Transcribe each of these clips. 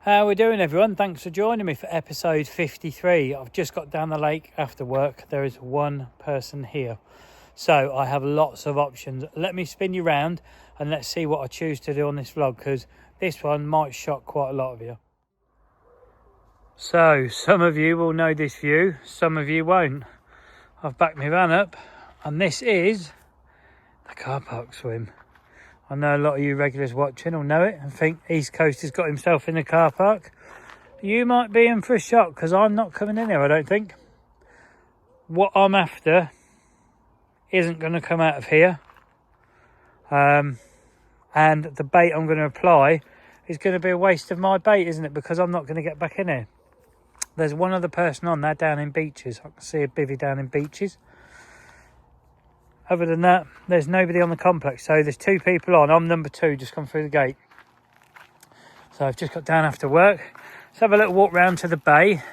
How are we doing, everyone? Thanks for joining me for episode 53. I've just got down the lake after work. There is one person here, so I have lots of options. Let me spin you round and let's see what I choose to do on this vlog, because this one might shock quite a lot of you. So some of you will know this view, some of you won't. I've backed my van up and this is the car park swim. I know a lot of you regulars watching will know it and think East Coast has got himself in the car park. You might be in for a shock because I'm not coming in here, I don't think. What I'm after isn't going to come out of here. And the bait I'm going to apply is going to be a waste of my bait, isn't it? Because I'm not going to get back in here. There's one other person on there down in Beaches. I can see a bivvy down in Beaches. Other than that, there's nobody on the complex. So there's two people on. I'm number two, just come through the gate. So I've just got down after work. Let's have a little walk round to the bay.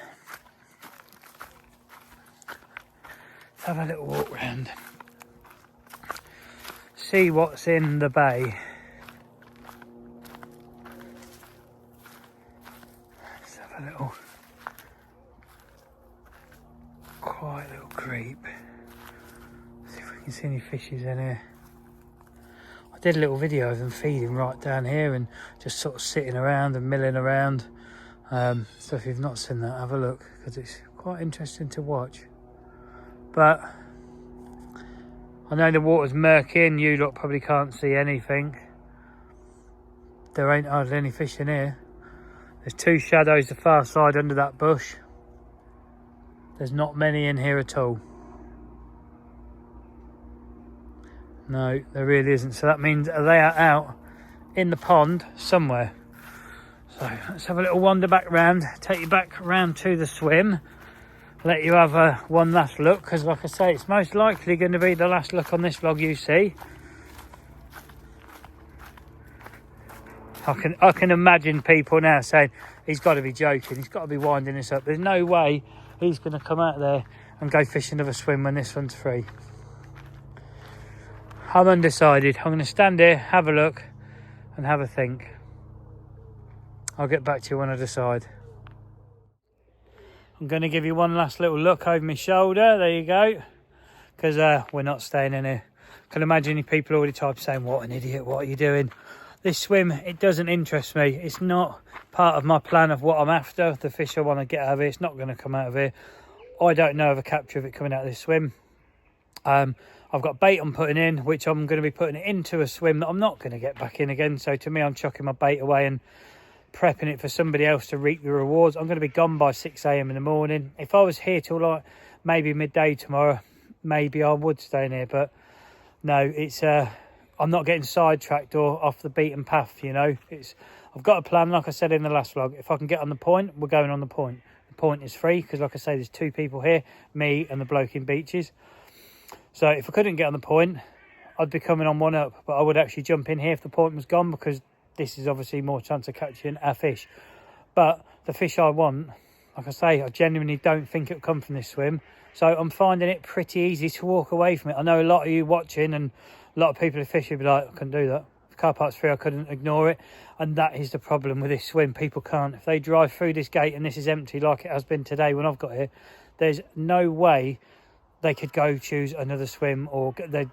Let's have a little walk round. See what's in the bay. Let's have a little quiet little creep. You can see any fishes in here. I did a little video of them feeding right down here and just sort of sitting around and milling around. So if you've not seen that, have a look, because it's quite interesting to watch. But I know the water's murky and you lot probably can't see anything. There ain't hardly any fish in here. There's two shadows the far side under that bush. There's not many in here at all. No, there really isn't. So that means they are out in the pond somewhere. So let's have a little wander back round, take you back round to the swim, let you have one last look, because like I say, it's most likely going to be the last look on this vlog you see. I can imagine people now saying, he's got to be joking, he's got to be winding this up. There's no way he's going to come out there and go fish another swim when this one's free. I'm undecided. I'm going to stand here, have a look and have a think. I'll get back to you when I decide. I'm going to give you one last little look over my shoulder. There you go. Because we're not staying in here. I can imagine people all the time saying, what an idiot, what are you doing? This swim, it doesn't interest me. It's not part of my plan of what I'm after. The fish I want to get out of here, it's not going to come out of here. I don't know of a capture of it coming out of this swim. I've got bait I'm putting in, which I'm going to be putting it into a swim that I'm not going to get back in again. So to me, I'm chucking my bait away and prepping it for somebody else to reap the rewards. I'm going to be gone by 6 AM in the morning. If I was here till like maybe midday tomorrow, maybe I would stay in here. But no, it's I'm not getting sidetracked or off the beaten path, you know. I've got a plan, like I said in the last vlog. If I can get on the point, we're going on the point. The point is free because, like I say, there's two people here, me and the bloke in Beaches. So if I couldn't get on the point, I'd be coming on one up. But I would actually jump in here if the point was gone, because this is obviously more chance of catching a fish. But the fish I want, like I say, I genuinely don't think it'll come from this swim. So I'm finding it pretty easy to walk away from it. I know a lot of you watching and a lot of people who fish will be like, I couldn't do that. If car park's free, I couldn't ignore it. And that is the problem with this swim. People can't. If they drive through this gate and this is empty like it has been today when I've got here, there's no way they could go choose another swim, or they'd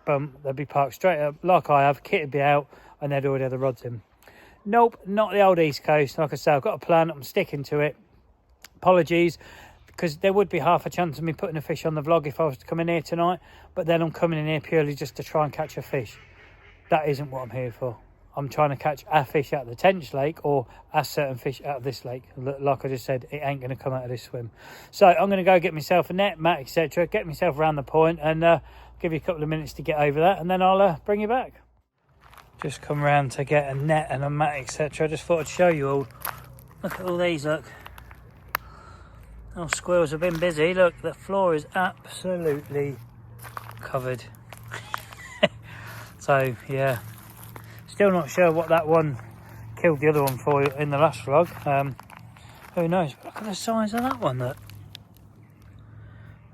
be parked straight up like I have, kit would be out and they'd already have the rods in. Nope, not the old East Coast. Like I say, I've got a plan, I'm sticking to it. Apologies, because there would be half a chance of me putting a fish on the vlog if I was to come in here tonight, but then I'm coming in here purely just to try and catch a fish. That isn't what I'm here for. I'm trying to catch a fish out of the Tench Lake, or a certain fish out of this lake. Like I just said, it ain't going to come out of this swim. So I'm going to go get myself a net, mat, etc. Get myself around the point and give you a couple of minutes to get over that, and then I'll bring you back. Just come round to get a net and a mat, etc. I just thought I'd show you all. Look at all these, look. Oh, squirrels have been busy. Look, the floor is absolutely covered. So, yeah. Still not sure what that one killed the other one for in the last vlog. Who knows? But look at the size of that one. Look.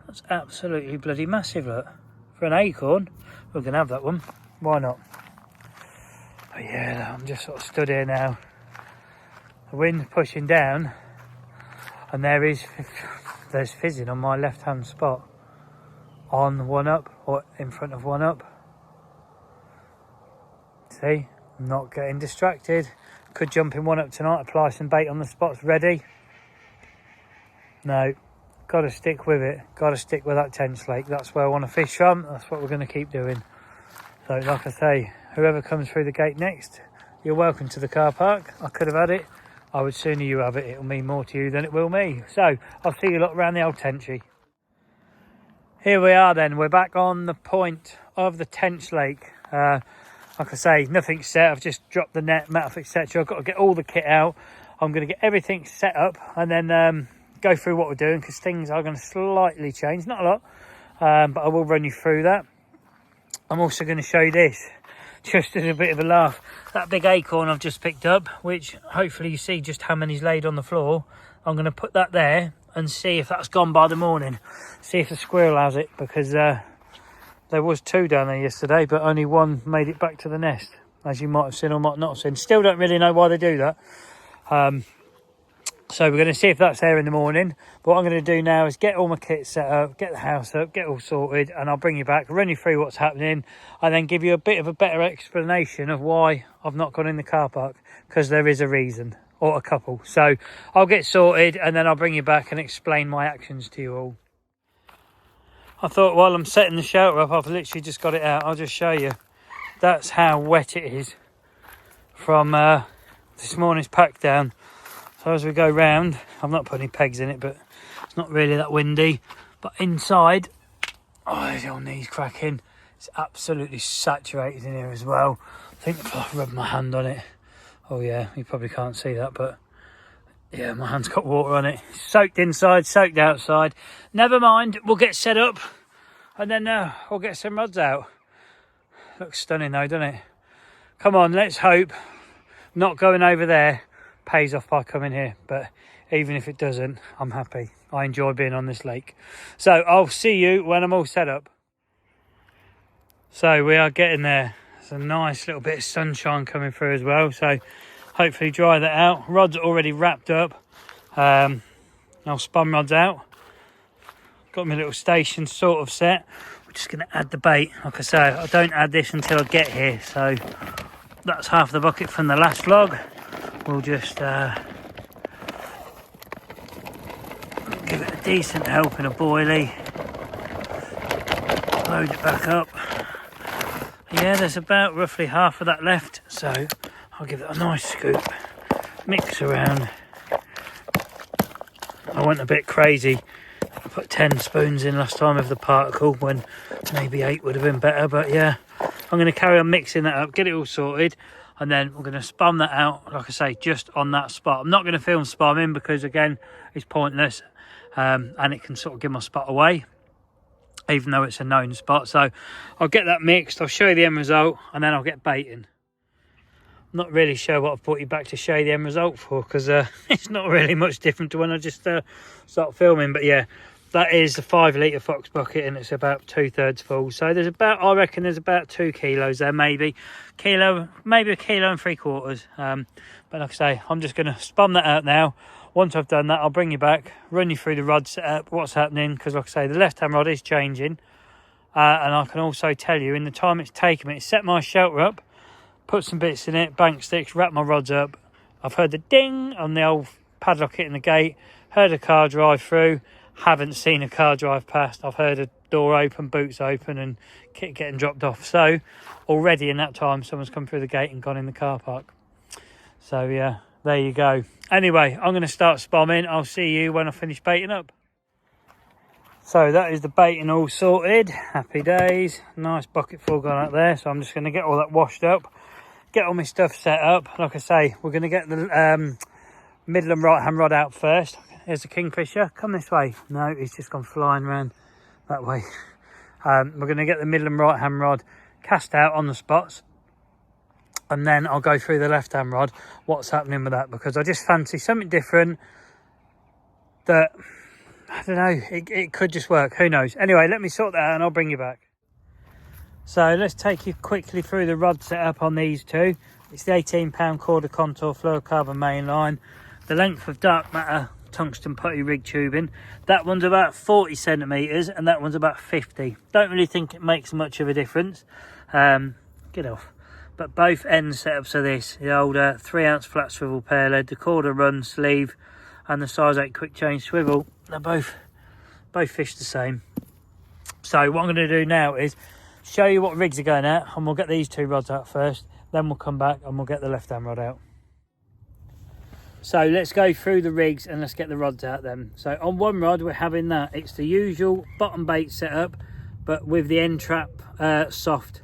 That's absolutely bloody massive, look. For an acorn, we're going to have that one. Why not? But yeah, I'm just sort of stood here now. The wind pushing down, and there's fizzing on my left hand spot on one up, or in front of one up. See, I'm not getting distracted. Could jump in one up tonight, apply some bait on the spots ready. No, got to stick with it. Got to stick with that tench lake. That's where I want to fish from. That's what we're going to keep doing. So like I say, whoever comes through the gate next, you're welcome to the car park. I could have had it. I would sooner you have it. It'll mean more to you than it will me. So I'll see you lot around the old tenchy. Here we are then. We're back on the point of the tench lake. Like I say, nothing's set. I've just dropped the net, mat, etc. I've got to get all the kit out. I'm going to get everything set up and then go through what we're doing, because things are going to slightly change. Not a lot, but I will run you through that. I'm also going to show you this, just as a bit of a laugh. That big acorn I've just picked up, which hopefully you see just how many's laid on the floor. I'm going to put that there and see if that's gone by the morning. See if the squirrel has it, because there was 2 down there yesterday, but only 1 made it back to the nest, as you might have seen or might not have seen. Still don't really know why they do that. So we're going to see if that's there in the morning. But what I'm going to do now is get all my kit set up, get the house up, get all sorted, and I'll bring you back, run you through what's happening, and then give you a bit of a better explanation of why I've not gone in the car park, because there is a reason, or a couple. So I'll get sorted, and then I'll bring you back and explain my actions to you all. I thought while I'm setting the shelter up, I've literally just got it out. I'll just show you. That's how wet it is from this morning's pack down. So as we go round, I've not put any pegs in it, but it's not really that windy. But inside, oh, the old knee's cracking. It's absolutely saturated in here as well. I think if I rub my hand on it, oh yeah, you probably can't see that, but yeah, my hand's got water on it. Soaked inside, soaked outside. Never mind, we'll get set up and then we'll get some rods out. Looks stunning though, doesn't it? Come on, let's hope not going over there pays off by coming here, but even if it doesn't, I'm happy. I enjoy being on this lake. So I'll see you when I'm all set up. So we are getting there. There's a nice little bit of sunshine coming through as well, so hopefully dry that out. Rods are already wrapped up. I'll spun rods out. Got my little station sort of set. We're just going to add the bait. Like I say, I don't add this until I get here, so that's half the bucket from the last log. We'll just give it a decent help in a boilie. Load it back up. Yeah, there's about roughly half of that left, so I'll give it a nice scoop. Mix around. I went a bit crazy. I put 10 spoons in last time of the particle when maybe 8 would have been better, but yeah, I'm going to carry on mixing that up, get it all sorted. And then we're going to spam that out, like I say, just on that spot. I'm not going to film spamming because, again, it's pointless. And it can sort of give my spot away, even though it's a known spot. So I'll get that mixed. I'll show you the end result, and then I'll get baiting. I'm not really sure what I've brought you back to show you the end result for, because it's not really much different to when I just start filming. But, yeah, that is a 5 litre fox bucket, and it's about 2/3 full. So there's about, I reckon there's about 2 kilos there, maybe a kilo and 3/4. But like I say, I'm just going to spun that out now. Once I've done that, I'll bring you back, run you through the rod setup, what's happening, because like I say, the left hand rod is changing. And I can also tell you, in the time it's taken me to set my shelter up, put some bits in it, bank sticks, wrap my rods up. I've heard the ding on the old padlock hitting the gate, heard a car drive through. Haven't seen a car drive past. I've heard a door open, boots open, and kit getting dropped off. So already in that time, someone's come through the gate and gone in the car park. So yeah, there you go. Anyway, I'm going to start spamming. I'll see you when I finish baiting up. So that is the baiting all sorted. Happy days. Nice bucket full gone out there. So I'm just going to get all that washed up, get all my stuff set up. Like I say, we're going to get the middle and right hand rod out first. Here's the kingfisher. Come this way. No, he's just gone flying around that way. We're going to get the middle and right hand rod cast out on the spots, and then I'll go through the left hand rod, what's happening with that, because I just fancy something different that, I don't know, it could just work. Who knows? Anyway, let me sort that out and I'll bring you back. So let's take you quickly through the rod setup on these two. It's the 18-pound KORDA contour fluorocarbon mainline. The length of dark matter tungsten putty rig tubing. That one's about 40 centimetres and that one's about 50. Don't really think it makes much of a difference. Get off. But both end setups are this. The older 3-ounce flat swivel pair lead, the KORDA run sleeve and the size 8 quick change swivel. They're both fish the same. So what I'm going to do now is show you what rigs are going at, and we'll get these two rods out first. Then we'll come back and we'll get the left hand rod out. So let's go through the rigs and let's get the rods out then. So on one rod we're having that. It's the usual bottom bait setup, but with the end trap soft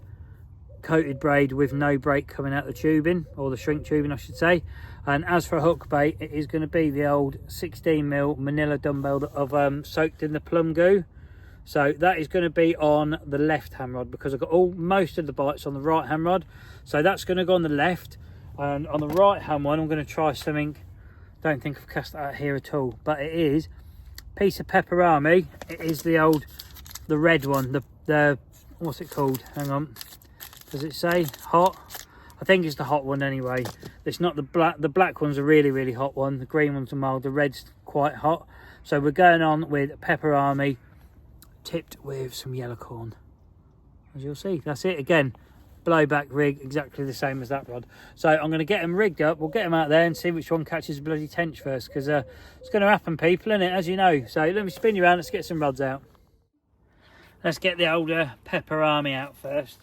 coated braid with no break coming out the tubing, or the shrink tubing I should say. And as for a hook bait, it is going to be the old 16mm manila dumbbell that I've soaked in the plum goo. So that is going to be on the left hand rod, because I've got most of the bites on the right hand rod. So that's going to go on the left, and on the right hand one I'm going to try something. Don't think I've cast that out here at all, but it is a piece of pepperami. It is the red one, the what's it called? Hang on, does it say hot? I think it's the hot one anyway. It's not the black. The black one's a really hot one. The green one's a mild. The red's quite hot. So we're going on with pepperami tipped with some yellow corn, as you'll see. That's it again. Blowback rig, exactly the same as that rod. So I'm going to get them rigged up. We'll get them out there and see which one catches the bloody tench first, because it's going to happen, people, isn't it, as you know. So let me spin you around. Let's get some rods out. Let's get the older pepperami out first.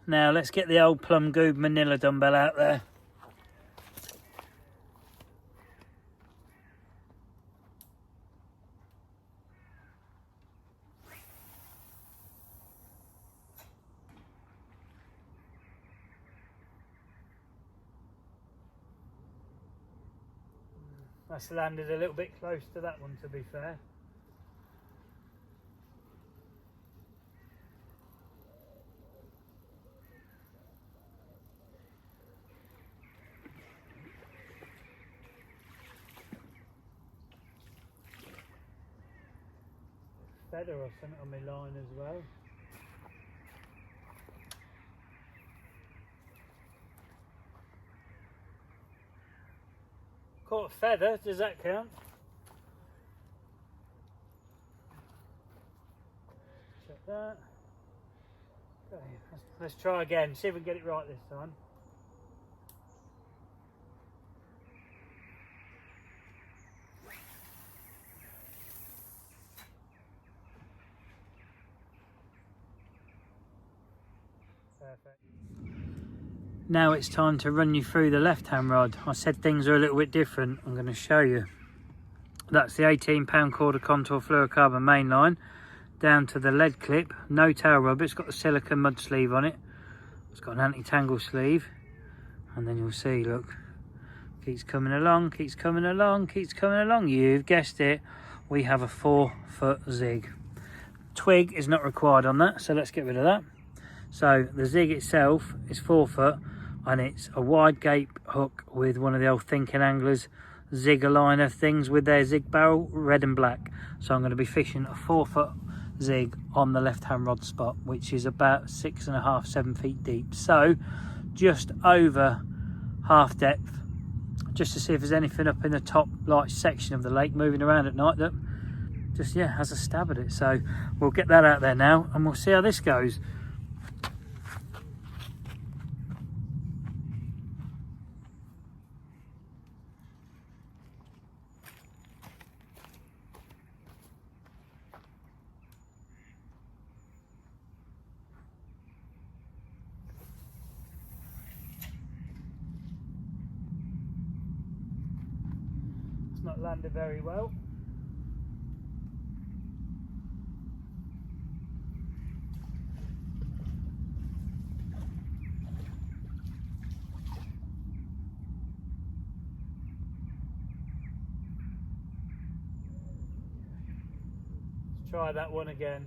Now let's get the old plum goob manila dumbbell out there. That's landed a little bit close to that one, to be fair. Feather or something on my line as well. Caught a feather, does that count? Check that. Okay, let's try again, see if we can get it right this time. Perfect. Now it's time to run you through the left hand rod. I said things are a little bit different. I'm going to show you. That's the 18-pound KORDA contour fluorocarbon mainline, down to the lead clip, no tail rubber. It's got the silicone mud sleeve on it. It's got an anti-tangle sleeve, and then you'll see, look, keeps coming along, keeps coming along, keeps coming along. You've guessed it, we have a 4-foot zig. Twig is not required on that, so let's get rid of that. So the zig itself is 4 foot, and it's a wide gape hook with one of the old Thinking Anglers zig aligner things with their zig barrel, red and black. So I'm going to be fishing a 4-foot zig on the left hand rod spot, which is about 6.5 to 7 feet deep. So just over half depth, just to see if there's anything up in the top like section of the lake moving around at night that just has a stab at it. So we'll get that out there now and we'll see how this goes. Not landed very well. Let's try that one again.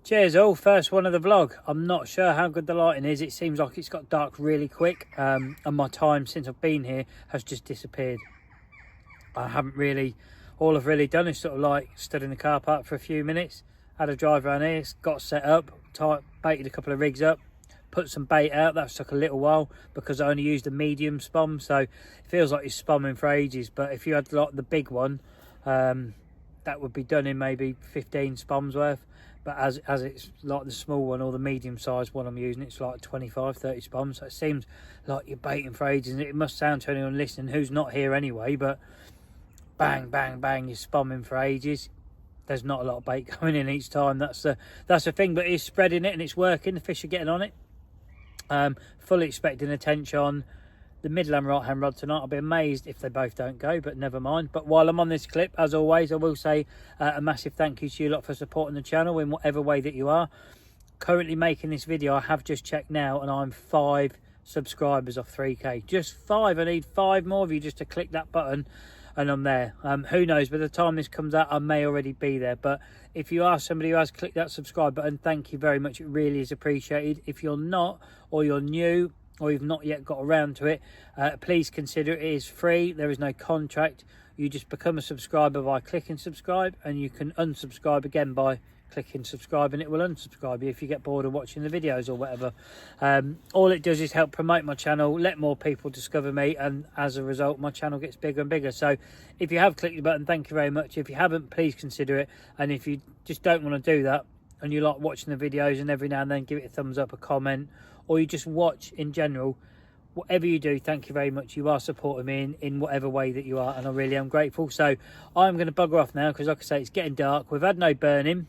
Cheers all, first one of the vlog. I'm not sure how good the lighting is. It seems like it's got dark really quick, and my time since I've been here has just disappeared. I haven't really, all I've really done is sort of like stood in the car park for a few minutes, had a drive around here, got set up, baited a couple of rigs up, put some bait out. That took a little while because I only used a medium spom, so it feels like you're spomming for ages. But if you had like the big one, that would be done in maybe 15 spoms worth. But as it's like the small one or the medium sized one I'm using, it's like 25, 30 spoms. So it seems like you're baiting for ages, and it must sound to anyone listening who's not here anyway, but bang, bang, bang, you're spomming for ages. There's not a lot of bait coming in each time. That's the thing, but it's spreading it and it's working. The fish are getting on it. Fully expecting a tench on the middle and right hand rod tonight. I'll be amazed if they both don't go, but never mind. But while I'm on this clip, as always, I will say a massive thank you to you lot for supporting the channel in whatever way that you are. Currently making this video, I have just checked now, and I'm 5 subscribers off 3k. Just 5. I need 5 more of you just to click that button and I'm there. Who knows, by the time this comes out I may already be there. But if you are somebody who has clicked that subscribe button, thank you very much. It really is appreciated. If you're not, or you're new, or you've not yet got around to it, please consider it. It is free. There is no contract. You just become a subscriber by clicking subscribe, and you can unsubscribe again by clicking subscribe, and it will unsubscribe you if you get bored of watching the videos or whatever. All it does is help promote my channel, let more people discover me, and as a result my channel gets bigger and bigger. So if you have clicked the button, thank you very much. If you haven't, please consider it. And if you just don't want to do that and you like watching the videos and every now and then give it a thumbs up, a comment, or you just watch in general, whatever you do, thank you very much. You are supporting me in whatever way that you are, and I really am grateful. So I'm going to bugger off now because, like I say, it's getting dark. We've had no burning.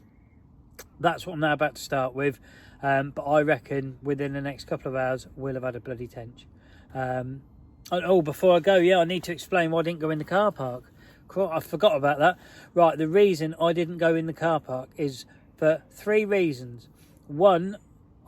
That's what I'm now about to start with. But I reckon within the next couple of hours we'll have had a bloody tench. Oh, before I go, yeah, I need to explain why I didn't go in the car park. I forgot about that. Right, the reason I didn't go in the car park is for 3 reasons. One,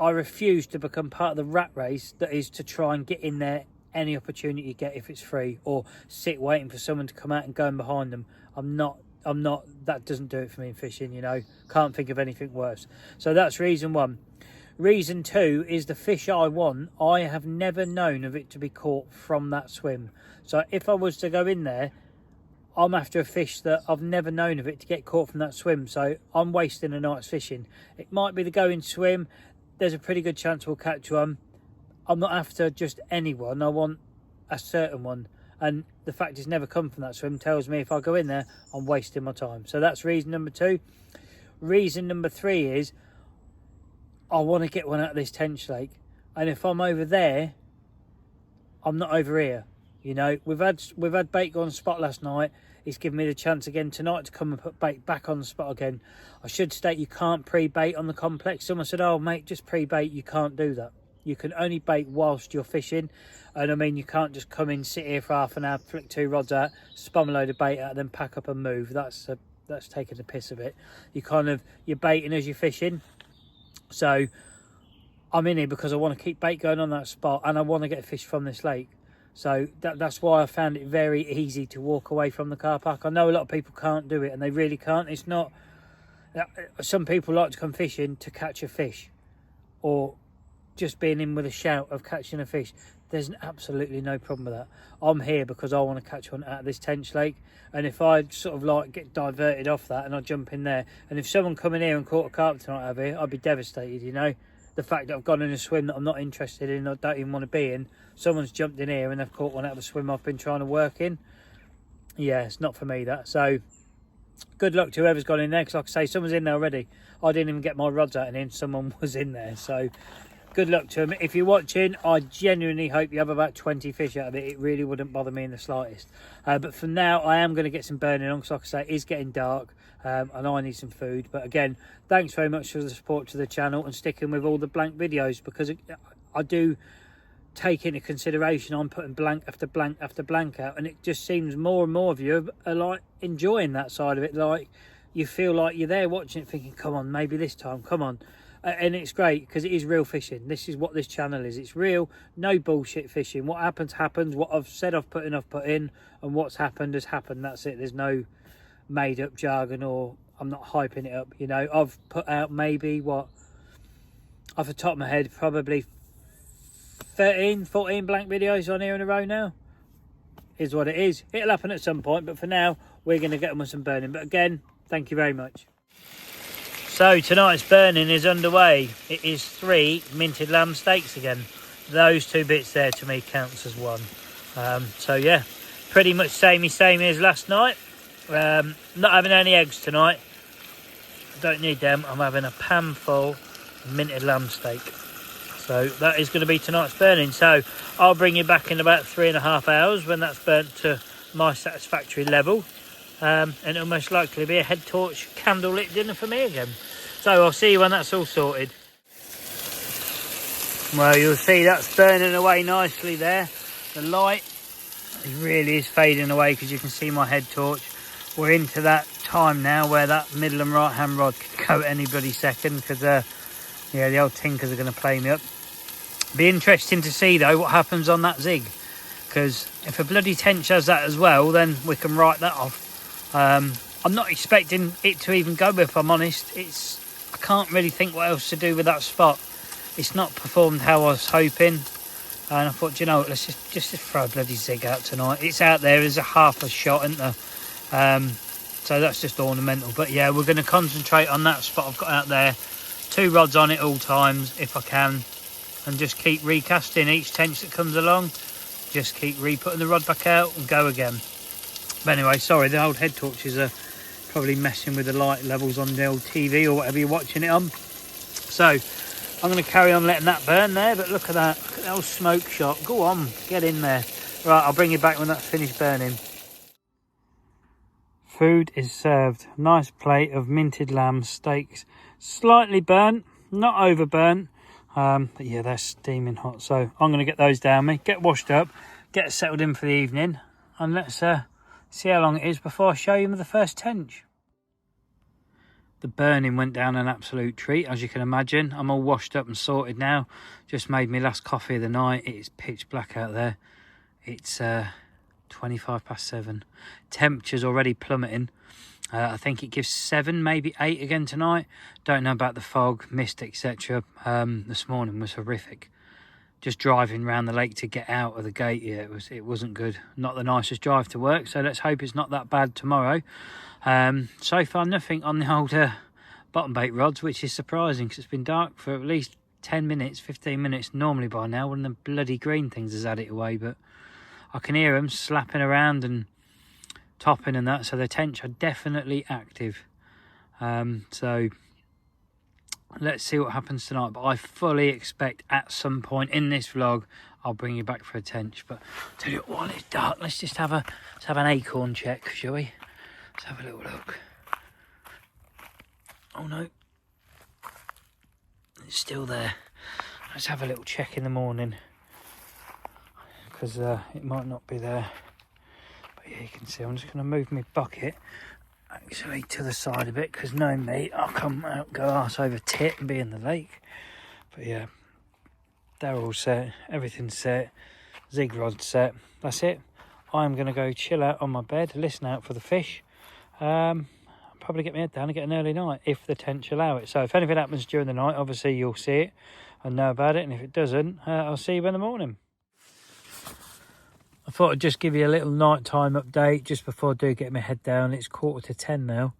I refuse to become part of the rat race that is to try and get in there any opportunity you get if it's free, or sit waiting for someone to come out and go in behind them. I'm not, that doesn't do it for me in fishing, you know. Can't think of anything worse. So that's reason 1. Reason 2 is the fish I want, I have never known of it to be caught from that swim. So if I was to go in there, I'm after a fish that I've never known of it to get caught from that swim. So I'm wasting a night's fishing. It might be the going swim. There's a pretty good chance we'll catch one. I'm not after just anyone. I want a certain one. And the fact it's never come from that swim tells me if I go in there, I'm wasting my time. So that's reason number 2. Reason number 3 is I want to get one out of this tench lake. And if I'm over there, I'm not over here. You know, we've had bait go on spot last night. It's given me the chance again tonight to come and put bait back on the spot again. I should state you can't pre-bait on the complex. Someone said, oh mate, just pre-bait. You can't do that. You can only bait whilst you're fishing. And I mean, you can't just come in, sit here for half an hour, flick 2 rods out, spum a load of bait out, then pack up and move. That's taking the piss of it. You're baiting as you're fishing. So I'm in here because I want to keep bait going on that spot, and I want to get fish from this lake. So that's why I found it very easy to walk away from the car park. I know a lot of people can't do it, and they really can't. It's not... Some people like to come fishing to catch a fish, or just being in with a shout of catching a fish. There's absolutely no problem with that. I'm here because I want to catch one out of this tench lake. And if I sort of like get diverted off that and I jump in there, and if someone come in here and caught a carp tonight over here, I'd be devastated, you know. The fact that I've gone in a swim that I'm not interested in, I don't even want to be in, someone's jumped in here and they've caught one out of a swim I've been trying to work in. Yeah, it's not for me, that. So good luck to whoever's gone in there, because like I say, someone's in there already. I didn't even get my rods out and in, someone was in there. So good luck to them. If you're watching, I genuinely hope you have about 20 fish out of it. It really wouldn't bother me in the slightest. But for now, I am going to get some burning on, because like I say, it is getting dark. And I need some food. But again, thanks very much for the support to the channel and sticking with all the blank videos, because I do take into consideration I'm putting blank after blank after blank out, and it just seems more and more of you are like enjoying that side of it. Like you feel like you're there watching it thinking, come on, maybe this time, come on. And it's great because it is real fishing. This is what this channel is. It's real, no bullshit fishing. What happens happens. What I've said I've put in, and what's happened has happened. That's it. There's no made up jargon or I'm not hyping it up, you know. I've put out maybe, what, off the top of my head, probably 13, 14 blank videos on here in a row now. Is what it is. It'll happen at some point, but for now, we're going to get on with some burning. But again, thank you very much. So tonight's burning is underway. It is 3 minted lamb steaks again. Those 2 bits there to me counts as 1. So yeah, pretty much same as last night. Not having any eggs tonight. Don't need them. I'm having a pan full of minted lamb steak. So that is going to be tonight's burning. So I'll bring you back in about 3.5 hours when that's burnt to my satisfactory level. And it'll most likely be a head torch candlelit dinner for me again. So I'll see you when that's all sorted. Well, you'll see that's burning away nicely there. The light really is fading away because you can see my head torch. We're into that time now where that middle and right hand rod could go at any bloody second because yeah, the old tinkers are going to play me up. Be interesting to see though what happens on that zig, because if a bloody tench has that as well, then we can write that off. I'm not expecting it to even go, if I'm honest. I can't really think what else to do with that spot. It's not performed how I was hoping, and I thought, you know what, let's just throw a bloody zig out tonight. It's out there as a half a shot, isn't there? So that's just ornamental. But yeah, we're going to concentrate on that spot I've got out there. 2 rods on it all times if I can, and just keep recasting each tench that comes along. Just keep re-putting the rod back out and go again. But anyway, sorry, the old head torches are probably messing with the light levels on the old TV or whatever you're watching it on. So I'm going to carry on letting that burn there. But look at that, look at that old smoke shot. Go on, get in there. Right, I'll bring you back when that's finished burning. Food is served. Nice plate of minted lamb steaks. Slightly burnt, not over burnt. But yeah, they're steaming hot. So I'm going to get those down me, get washed up, get settled in for the evening. And let's see how long it is before I show you the first tench. The burning went down an absolute treat, as you can imagine. I'm all washed up and sorted now. Just made me last coffee of the night. It is pitch black out there. It's 7:25. Temperature's already plummeting. I think it gives 7, maybe 8 again tonight. Don't know about the fog, mist, etc. This morning was horrific. Just driving around the lake to get out of the gate, yeah, it wasn't good. Not the nicest drive to work, so let's hope it's not that bad tomorrow. So far, nothing on the old bottom bait rods, which is surprising because it's been dark for at least 10 minutes, 15 minutes normally by now. One of the bloody green things has had it away, but I can hear them slapping around and topping and that, so the tench are definitely active. So let's see what happens tonight, but I fully expect at some point in this vlog I'll bring you back for a tench. But tell you what, while it's dark, let's have an acorn check, shall we? Let's have a little look. Oh no, it's still there. Let's have a little check in the morning, because it might not be there. But yeah, you can see I'm just going to move my bucket actually to the side a bit, because knowing me, I'll come out, go arse over tit and be in the lake. But yeah, they're all set, everything's set, zig rod set. That's it. I'm going to go chill out on my bed, listen out for the fish. I'll probably get my head down and get an early night if the tench allow it. So if anything happens during the night, obviously you'll see it and know about it, and if it doesn't, I'll see you in the morning. I thought I'd just give you a little nighttime update just before I do get my head down. It's 9:45 now.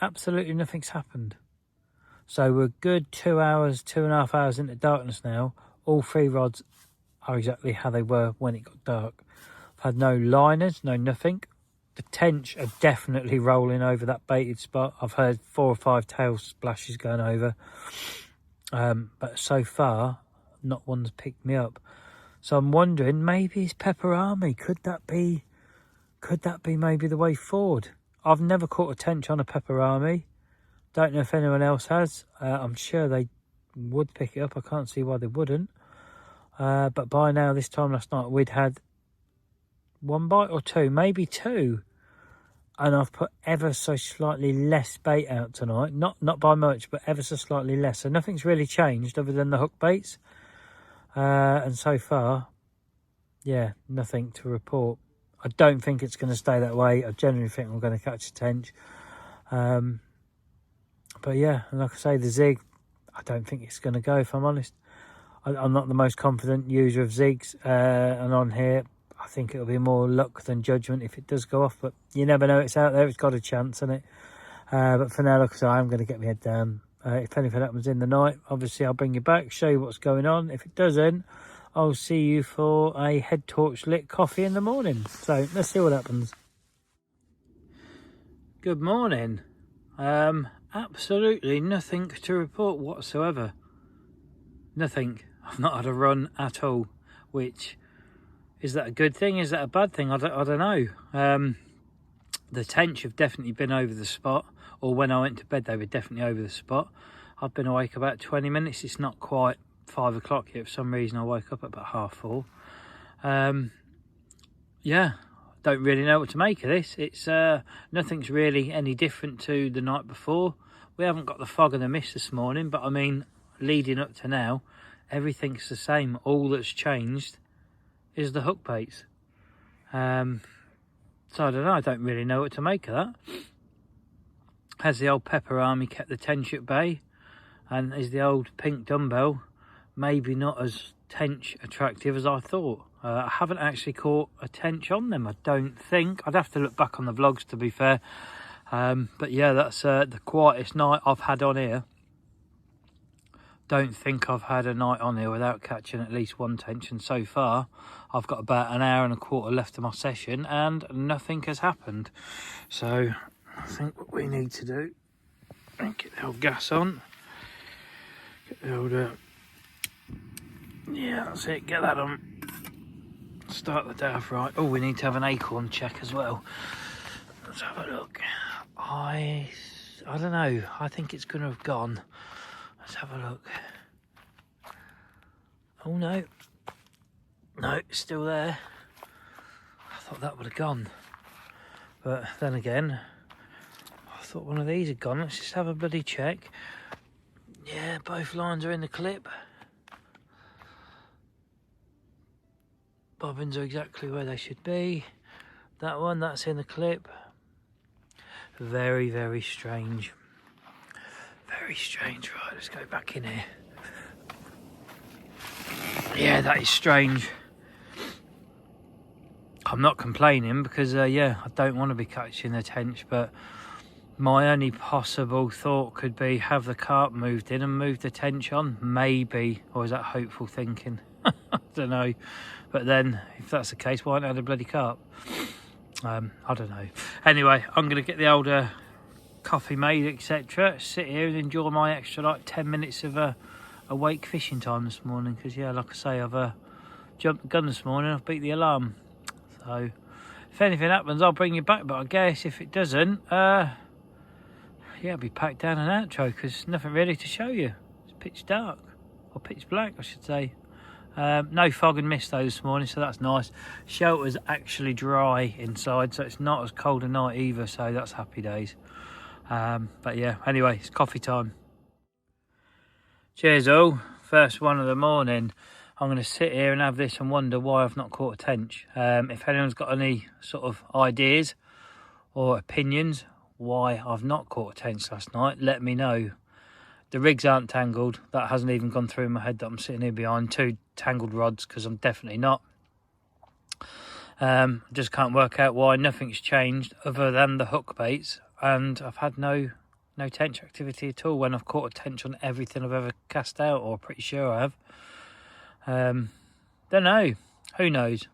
Absolutely nothing's happened. So we're good 2 hours, 2.5 hours into darkness now. All 3 rods are exactly how they were when it got dark. I've had no liners, no nothing. The tench are definitely rolling over that baited spot. I've heard 4 or 5 tail splashes going over. But so far, not one's picked me up. So I'm wondering, maybe it's pepperami. Could that be maybe the way forward? I've never caught a tench on a pepperami. Don't know if anyone else has. I'm sure they would pick it up. I can't see why they wouldn't. But by now, this time last night, we'd had 1 bite or 2, maybe 2. And I've put ever so slightly less bait out tonight. Not by much, but ever so slightly less. So nothing's really changed other than the hook baits. And so far, yeah, nothing to report. I don't think it's going to stay that way. I generally think I'm going to catch a tench. But yeah, like I say, the zig, I don't think it's going to go, if I'm honest. I'm not the most confident user of zigs, and on here I think it'll be more luck than judgment if it does go off, but you never know. It's out there, it's got a chance, isn't it? But for now, like I say, I'm going to get my head down. If anything happens in the night, obviously I'll bring you back, show you what's going on. If it doesn't, I'll see you for a head torch lit coffee in the morning. So let's see what happens. Good morning. Absolutely nothing to report whatsoever. Nothing. I've not had a run at all, which, is that a good thing? Is that a bad thing? I don't know. The tench have definitely been over the spot, or when I went to bed they were definitely over the spot. I've been awake about 20 minutes. It's not quite 5 o'clock yet. For some reason I woke up at about 4:30. Yeah, don't really know what to make of this. It's nothing's really any different to the night before. We haven't got the fog and the mist this morning, but I mean, leading up to now, everything's the same. All that's changed is the hook baits. So I don't know, I don't really know what to make of that. Has the old pepper army kept the tench at bay? And is the old pink dumbbell maybe not as tench attractive as I thought? I haven't actually caught a tench on them, I don't think. I'd have to look back on the vlogs, to be fair. But yeah, that's the quietest night I've had on here. Don't think I've had a night on here without catching at least one tench, and so far I've got about an hour and a quarter left of my session and nothing has happened. So I think what we need to do, get the old gas on, get the old yeah, that's it, get that on, start the day off right. Oh, we need to have an acorn check as well. Let's have a look. I don't know, I think it's going to have gone. Let's have a look. Oh no, it's still there. I thought that would have gone, but then again I thought one of these had gone. Let's just have a bloody check. Yeah, both lines are in the clip. Bobbins are exactly where they should be. That one, that's in the clip. Very, very strange. Very strange. Right, let's go back in here. Yeah, that is strange. I'm not complaining because yeah, I don't want to be catching the tench, but my only possible thought could be have the carp moved in and move the tench on, maybe. Or is that hopeful thinking? I don't know. But then if that's the case, why not have the bloody carp? I don't know. Anyway, I'm going to get the older coffee made, etc., sit here and enjoy my extra like 10 minutes of awake fishing time this morning, because yeah, like I say, I've jumped the gun this morning. I've beat the alarm, so if anything happens I'll bring you back, but I guess if it doesn't, yeah, I'll be packed down an outro because nothing really to show you. It's pitch dark, or pitch black I should say. No fog and mist though this morning, so that's nice. Shelter's actually dry inside, so it's not as cold a night either, so that's happy days. But yeah, anyway, it's coffee time. Cheers all. First one of the morning. I'm going to sit here and have this and wonder why I've not caught a tench. If anyone's got any sort of ideas or opinions why I've not caught a tench last night, let me know. The rigs aren't tangled. That hasn't even gone through my head that I'm sitting here behind 2 tangled rods, because I'm definitely not. Just can't work out why nothing's changed other than the hook baits, and I've had no tench activity at all when I've caught a tench on everything I've ever cast out, or pretty sure I have. Don't know. Who knows?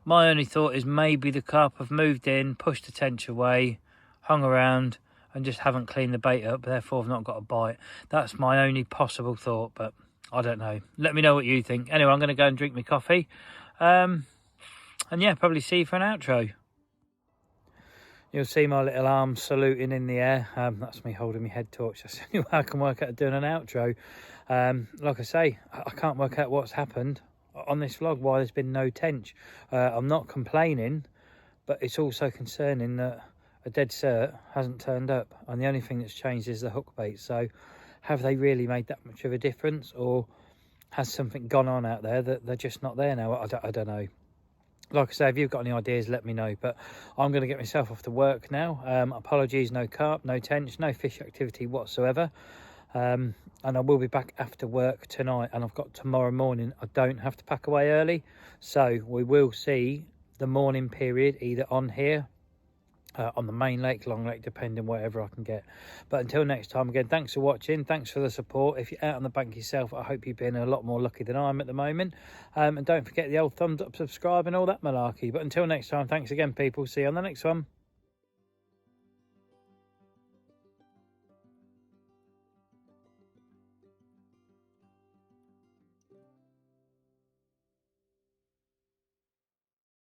My only thought is maybe the carp have moved in, pushed the tench away, hung around, and just haven't cleaned the bait up, therefore I've not got a bite. That's my only possible thought, but I don't know. Let me know what you think. Anyway, I'm going to go and drink my coffee. And yeah, probably see you for an outro. You'll see my little arm saluting in the air. That's me holding my head torch. That's the only way I can work out doing an outro. Like I say, I can't work out what's happened on this vlog, why there's been no tench. I'm not complaining, but it's also concerning that a dead cert hasn't turned up, and the only thing that's changed is the hook bait. So have they really made that much of a difference, or has something gone on out there that they're just not there now? I don't know. like I say, if you've got any ideas, let me know. But I'm going to get myself off to work now. Apologies, no carp, no tench, no fish activity whatsoever. And I will be back after work tonight, and I've got tomorrow morning. I don't have to pack away early, so we will see the morning period either on here, on the main lake, long lake, depending whatever I can get. But until next time, again, thanks for watching, thanks for the support. If you're out on the bank yourself, I hope you've been a lot more lucky than I am at the moment. And don't forget the old thumbs up, subscribe and all that malarkey. But until next time, thanks again, people. See you on the next one.